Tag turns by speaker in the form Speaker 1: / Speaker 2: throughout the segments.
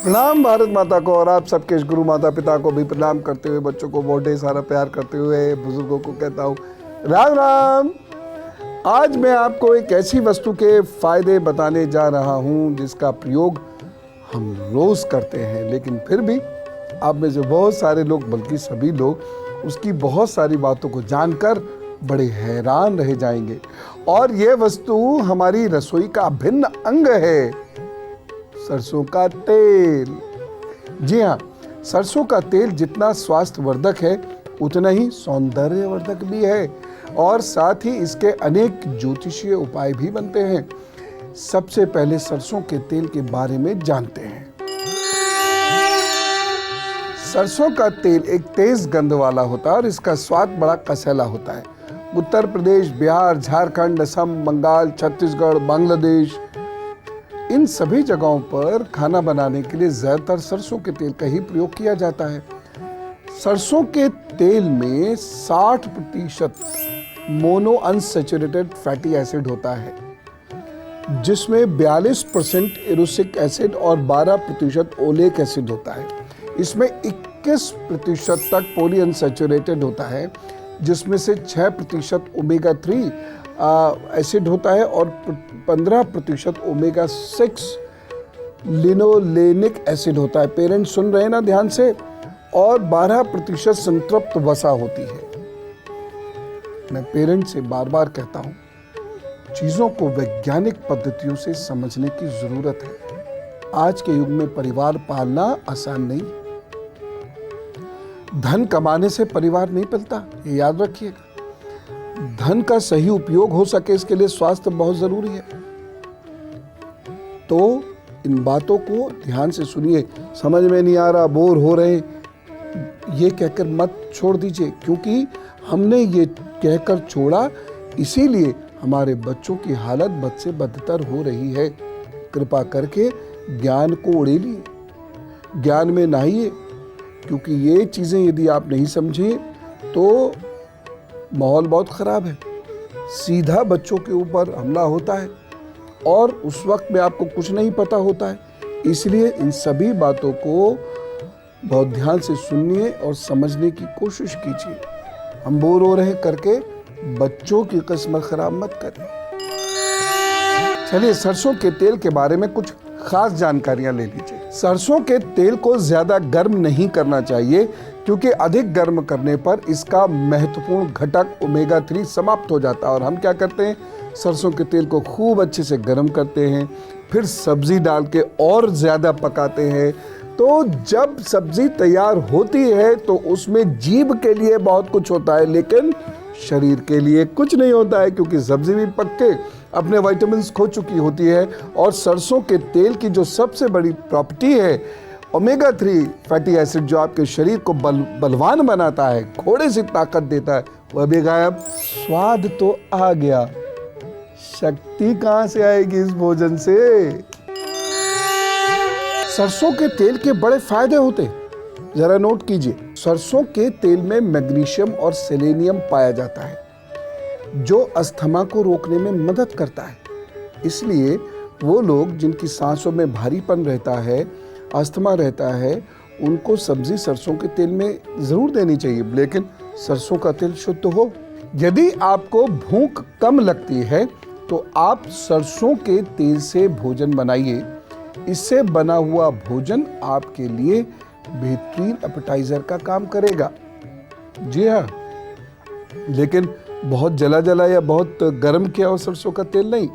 Speaker 1: प्रणाम भारत माता को और आप सबके गुरु माता पिता को भी प्रणाम करते हुए, बच्चों को बहुत ढेर सारा प्यार करते हुए बुजुर्गों को कहता हूँ राम राम। आज मैं आपको एक ऐसी वस्तु के फायदे बताने जा रहा हूँ जिसका प्रयोग हम रोज करते हैं, लेकिन फिर भी आप में से बहुत सारे लोग, बल्कि सभी लोग, उसकी बहुत सारी बातों को जानकर बड़े हैरान रह जाएंगे। और ये वस्तु हमारी रसोई का अभिन्न अंग है, सरसों का तेल। जी हाँ, सरसों का तेल जितना स्वास्थ्यवर्धक है उतना ही सौंदर्यवर्धक भी है, और साथ ही इसके अनेक ज्योतिषीय उपाय भी बनते हैं। सबसे पहले सरसों के तेल के बारे में जानते हैं। सरसों का तेल एक तेज गंध वाला होता है और इसका स्वाद बड़ा कसैला होता है। उत्तर प्रदेश, बिहार, झारखंड, असम, बंगाल, छत्तीसगढ़, बांग्लादेश, इन सभी जगहों पर खाना बनाने के लिए ज्यादातर सरसों के तेल का ही प्रयोग किया जाता है। सरसों के तेल में 60% मोनो अनसैचुरेटेड फैटी एसिड होता है, जिसमें 42% एरोसिक एसिड और 12% ओलेक एसिड होता है। इसमें 21% तक पॉली अनसैचुरेटेड होता है, जिसमें से 6% ओमेगा 3 एसिड होता है और 15% ओमेगा 6 लिनोलेनिक एसिड होता है। पेरेंट्स सुन रहे हैं ना ध्यान से। और 12% संतृप्त वसा होती है। मैं पेरेंट्स से बार बार कहता हूं, चीजों को वैज्ञानिक पद्धतियों से समझने की जरूरत है। आज के युग में परिवार पालना आसान नहीं। धन कमाने से परिवार नहीं पलता, ये याद रखिएगा। धन का सही उपयोग हो सके, इसके लिए स्वास्थ्य बहुत जरूरी है। तो इन बातों को ध्यान से सुनिए। समझ में नहीं आ रहा, बोर हो रहे, ये कहकर मत छोड़ दीजिए, क्योंकि हमने ये कहकर छोड़ा इसीलिए हमारे बच्चों की हालत बद से बदतर हो रही है। कृपा करके ज्ञान को उड़ेलिए, ज्ञान में नहाइए, क्योंकि ये चीजें यदि आप नहीं समझे तो माहौल बहुत खराब है। सीधा बच्चों के ऊपर हमला होता है और उस वक्त में आपको कुछ नहीं पता होता है। इसलिए इन सभी बातों को बहुत ध्यान से सुनिए और समझने की कोशिश कीजिए। हम बोर हो रहे करके बच्चों की किस्मत खराब मत करें। चलिए सरसों के तेल के बारे में कुछ खास जानकारियां ले लीजिए। सरसों के तेल को ज्यादा गर्म नहीं करना चाहिए, क्योंकि अधिक गर्म करने पर इसका महत्वपूर्ण घटक ओमेगा 3 समाप्त हो जाता है। और हम क्या करते हैं, सरसों के तेल को खूब अच्छे से गर्म करते हैं, फिर सब्जी डाल के और ज्यादा पकाते हैं। तो जब सब्जी तैयार होती है तो उसमें जीभ के लिए बहुत कुछ होता है, लेकिन शरीर के लिए कुछ नहीं होता है, क्योंकि सब्जी भी पक के अपने विटामिन्स खो चुकी होती है। और सरसों के तेल की जो सबसे बड़ी प्रॉपर्टी है, ओमेगा 3 फैटी एसिड, जो आपके शरीर को बलवान बनाता है, घोड़े से ताकत देता है, वह भी गायब। स्वाद तो आ गया, शक्ति कहां से आएगी इस भोजन से। सरसों के तेल के बड़े फायदे होते हैं, जरा नोट कीजिए। सरसों के तेल में मैग्नीशियम और सेलेनियम पाया जाता है, जो अस्थमा को रोकने में मदद करता है। इसलिए वो लोग जिनकी सांसों में भारीपन रहता है, अस्थमा रहता है, उनको सब्जी सरसों के तेल में जरूर देनी चाहिए, लेकिन सरसों का तेल शुद्ध हो। यदि आपको भूख कम लगती है तो आप सरसों के तेल से भोजन बनाइए। इससे बना हुआ भोजन आपके लिए बेहतरीन एपेटाइजर का काम करेगा। जी हाँ, लेकिन बहुत जला जला या बहुत गर्म किया हुआ सरसों का तेल नहीं।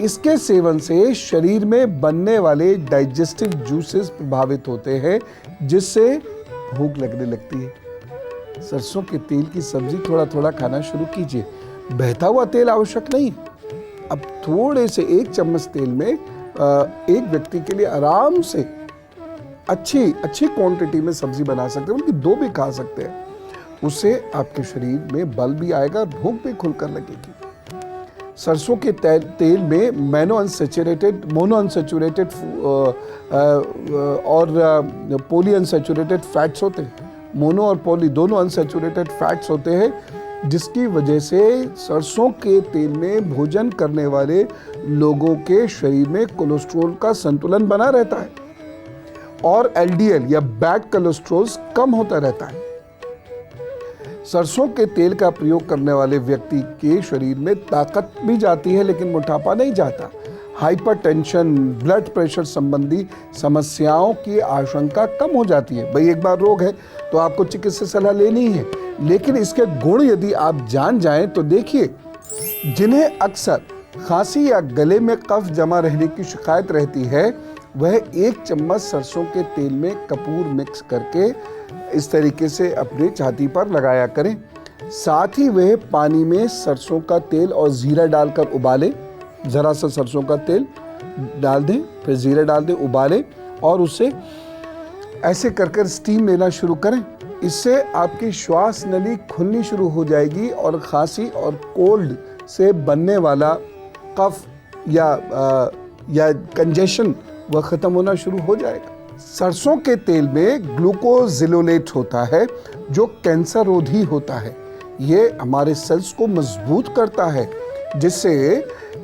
Speaker 1: इसके सेवन से शरीर में बनने वाले डाइजेस्टिव जूसेस प्रभावित होते हैं, जिससे भूख लगने लगती है। सरसों के तेल की सब्जी थोड़ा थोड़ा खाना शुरू कीजिए। बहता हुआ तेल आवश्यक नहीं। अब थोड़े से 1 चम्मच तेल में एक व्यक्ति के लिए आराम से अच्छी क्वांटिटी में सब्जी बना सकते हैं, बल्कि 2 भी खा सकते हैं। उससे आपके शरीर में बल भी आएगा और भूख भी खुलकर लगेगी। सरसों के तेल में मोनो अनसैचुरेटेड और पॉली अनसैचुरेटेड फैट्स होते हैं। मोनो और पॉली दोनों अनसैचुरेटेड फैट्स होते हैं, जिसकी वजह से सरसों के तेल में भोजन करने वाले लोगों के शरीर में कोलेस्ट्रॉल का संतुलन बना रहता है। और एलडीएल या बैड कोलेस्ट्रॉल कम होता रहता है। सरसों के तेल का प्रयोग करने वाले व्यक्ति के शरीर में ताकत भी जाती है लेकिन मोटापा नहीं जाता। हाइपरटेंशन, ब्लड प्रेशर संबंधी समस्याओं की आशंका कम हो जाती है। भाई एक बार रोग है तो आपको चिकित्सा सलाह लेनी ही है, लेकिन इसके गुण यदि आप जान जाएं तो देखिए, जिन्हें अक्सर खांसी या गले में कफ जमा रहने की शिकायत रहती है, वह 1 चम्मच सरसों के तेल में कपूर मिक्स करके इस तरीके से अपने छाती पर लगाया करें। साथ ही वह पानी में सरसों का तेल और जीरा डालकर उबालें। ज़रा सा सरसों का तेल डाल दें, फिर जीरा डाल दें, उबालें और उससे ऐसे कर स्टीम लेना शुरू करें। इससे आपकी श्वास नली खुलनी शुरू हो जाएगी और खांसी और कोल्ड से बनने वाला कफ या कंजेशन वह ख़त्म होना शुरू हो जाएगा। सरसों के तेल में ग्लूकोजिलोलेट होता है जो कैंसर रोधी होता है। ये हमारे सेल्स को मजबूत करता है जिससे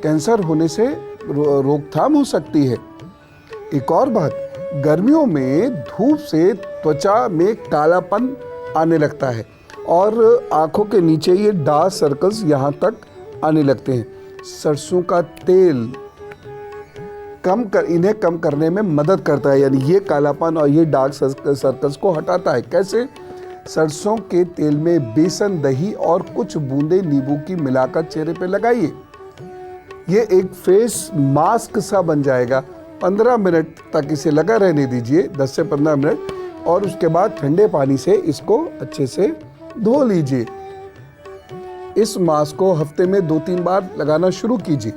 Speaker 1: कैंसर होने से रोकथाम हो सकती है। एक और बात, गर्मियों में धूप से त्वचा में कालापन आने लगता है और आंखों के नीचे ये डार्क सर्कल्स यहाँ तक आने लगते हैं। सरसों का तेल इन्हें कम करने में मदद करता है, यानी ये कालापन और ये डार्क सर्कल्स को हटाता है। कैसे? सरसों के तेल में बेसन, दही और कुछ बूंदे नींबू की मिलाकर चेहरे पे लगाइए। ये एक फेस मास्क सा बन जाएगा। 15 मिनट तक इसे लगा रहने दीजिए, 10 से 15 मिनट, और उसके बाद ठंडे पानी से इसको अच्छे से धो लीजिए। इस मास्क को हफ्ते में 2-3 बार लगाना शुरू कीजिए।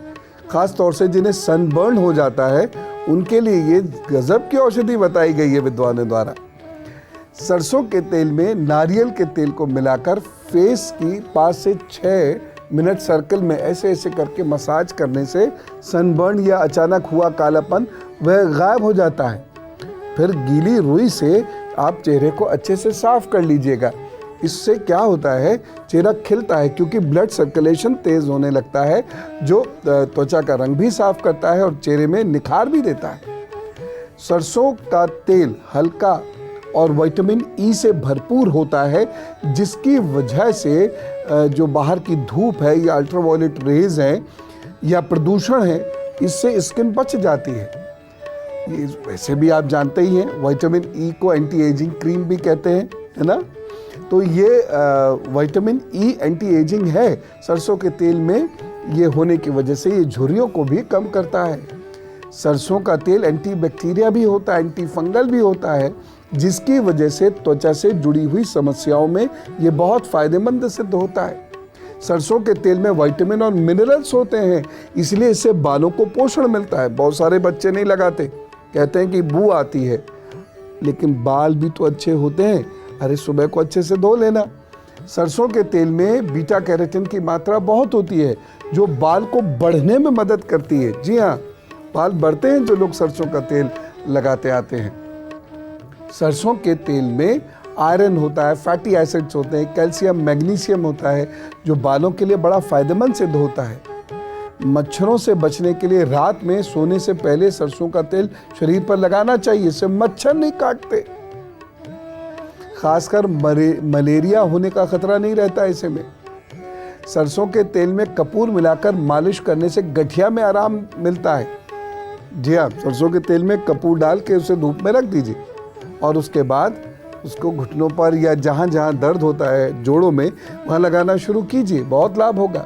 Speaker 1: खास तौर से जिन्हें सनबर्न हो जाता है उनके लिए ये गजब की औषधि बताई गई है विद्वानों द्वारा। सरसों के तेल में नारियल के तेल को मिलाकर फेस की 5 से 6 मिनट सर्कल में ऐसे ऐसे करके मसाज करने से सनबर्न या अचानक हुआ कालापन वह गायब हो जाता है। फिर गीली रुई से आप चेहरे को अच्छे से साफ कर लीजिएगा। इससे क्या होता है, चेहरा खिलता है क्योंकि ब्लड सर्कुलेशन तेज होने लगता है जो त्वचा का रंग भी साफ करता है और चेहरे में निखार भी देता है। सरसों का तेल हल्का और विटामिन ई से भरपूर होता है जिसकी वजह से जो बाहर की धूप है या अल्ट्रावायलेट रेज हैं या प्रदूषण है, इससे स्किन बच जाती है। ये वैसे भी आप जानते ही हैं, विटामिन ई को एंटी एजिंग क्रीम भी कहते हैं, है ना। तो ये विटामिन ई एंटी एजिंग है। सरसों के तेल में ये होने की वजह से ये झुर्रियों को भी कम करता है। सरसों का तेल एंटी बैक्टीरिया भी होता है, एंटी फंगल भी होता है, जिसकी वजह से त्वचा से जुड़ी हुई समस्याओं में ये बहुत फायदेमंद सिद्ध होता है। सरसों के तेल में विटामिन और मिनरल्स होते हैं, इसलिए इससे बालों को पोषण मिलता है। बहुत सारे बच्चे नहीं लगाते, कहते हैं कि बू आती है, लेकिन बाल भी तो अच्छे होते हैं। अरे सुबह को अच्छे से धो लेना। सरसों के तेल में बीटा कैरोटीन की मात्रा बहुत होती है जो बाल को बढ़ने में मदद करती है। जी हाँ, बाल बढ़ते हैं जो लोग सरसों का तेल लगाते आते हैं। सरसों के तेल में आयरन होता है, फैटी एसिड्स होते हैं, कैल्शियम, मैग्नीशियम होता है जो बालों के लिए बड़ा फायदेमंद सिद्ध होता है। मच्छरों से बचने के लिए रात में सोने से पहले सरसों का तेल शरीर पर लगाना चाहिए, इससे मच्छर नहीं काटते। खासकर मलेरिया होने का खतरा नहीं रहता ऐसे में। सरसों के तेल में कपूर मिलाकर मालिश करने से गठिया में आराम मिलता है। जी हाँ, सरसों के तेल में कपूर डाल के उसे धूप में रख दीजिए और उसके बाद उसको घुटनों पर या जहाँ जहाँ दर्द होता है जोड़ों में, वहाँ लगाना शुरू कीजिए, बहुत लाभ होगा।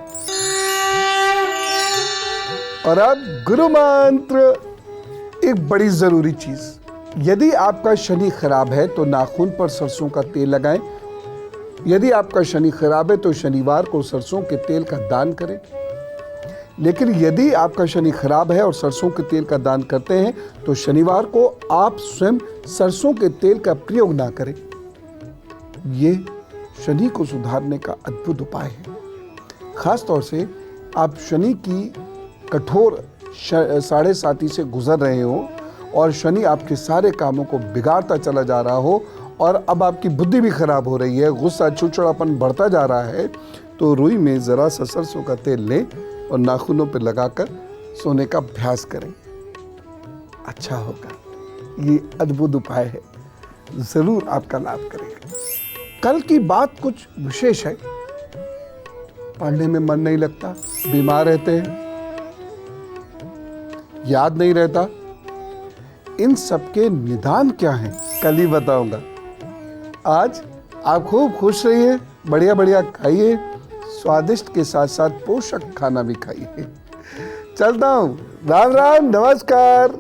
Speaker 1: और अब गुरु मंत्र, एक बड़ी जरूरी चीज, यदि आपका शनि खराब है तो नाखून पर सरसों का तेल लगाएं। यदि आपका शनि खराब है तो शनिवार को सरसों के तेल का दान करें। लेकिन यदि आपका शनि खराब है और सरसों के तेल का दान करते हैं तो शनिवार को आप स्वयं सरसों के तेल का प्रयोग ना करें। ये शनि को सुधारने का अद्भुत उपाय है। खास तौर से आप शनि की कठोर 7.5 से गुजर रहे हो और शनि आपके सारे कामों को बिगाड़ता चला जा रहा हो और अब आपकी बुद्धि भी खराब हो रही है, गुस्सा चिड़चिड़ापन बढ़ता जा रहा है, तो रुई में ज़रा सा सरसों का तेल लें और नाखूनों पर लगाकर सोने का अभ्यास करें। अच्छा होगा। ये अद्भुत उपाय है, जरूर आपका लाभ करेगा। कल की बात कुछ विशेष है। पढ़ने में मन नहीं लगता, बीमार रहते हैं, याद नहीं रहता, इन सबके निदान क्या हैं कल ही बताऊंगा। आज आप खूब खुश रहिए, बढ़िया बढ़िया खाइए, स्वादिष्ट के साथ साथ पोषक खाना भी खाइए। चलता हूँ, राम राम, नमस्कार।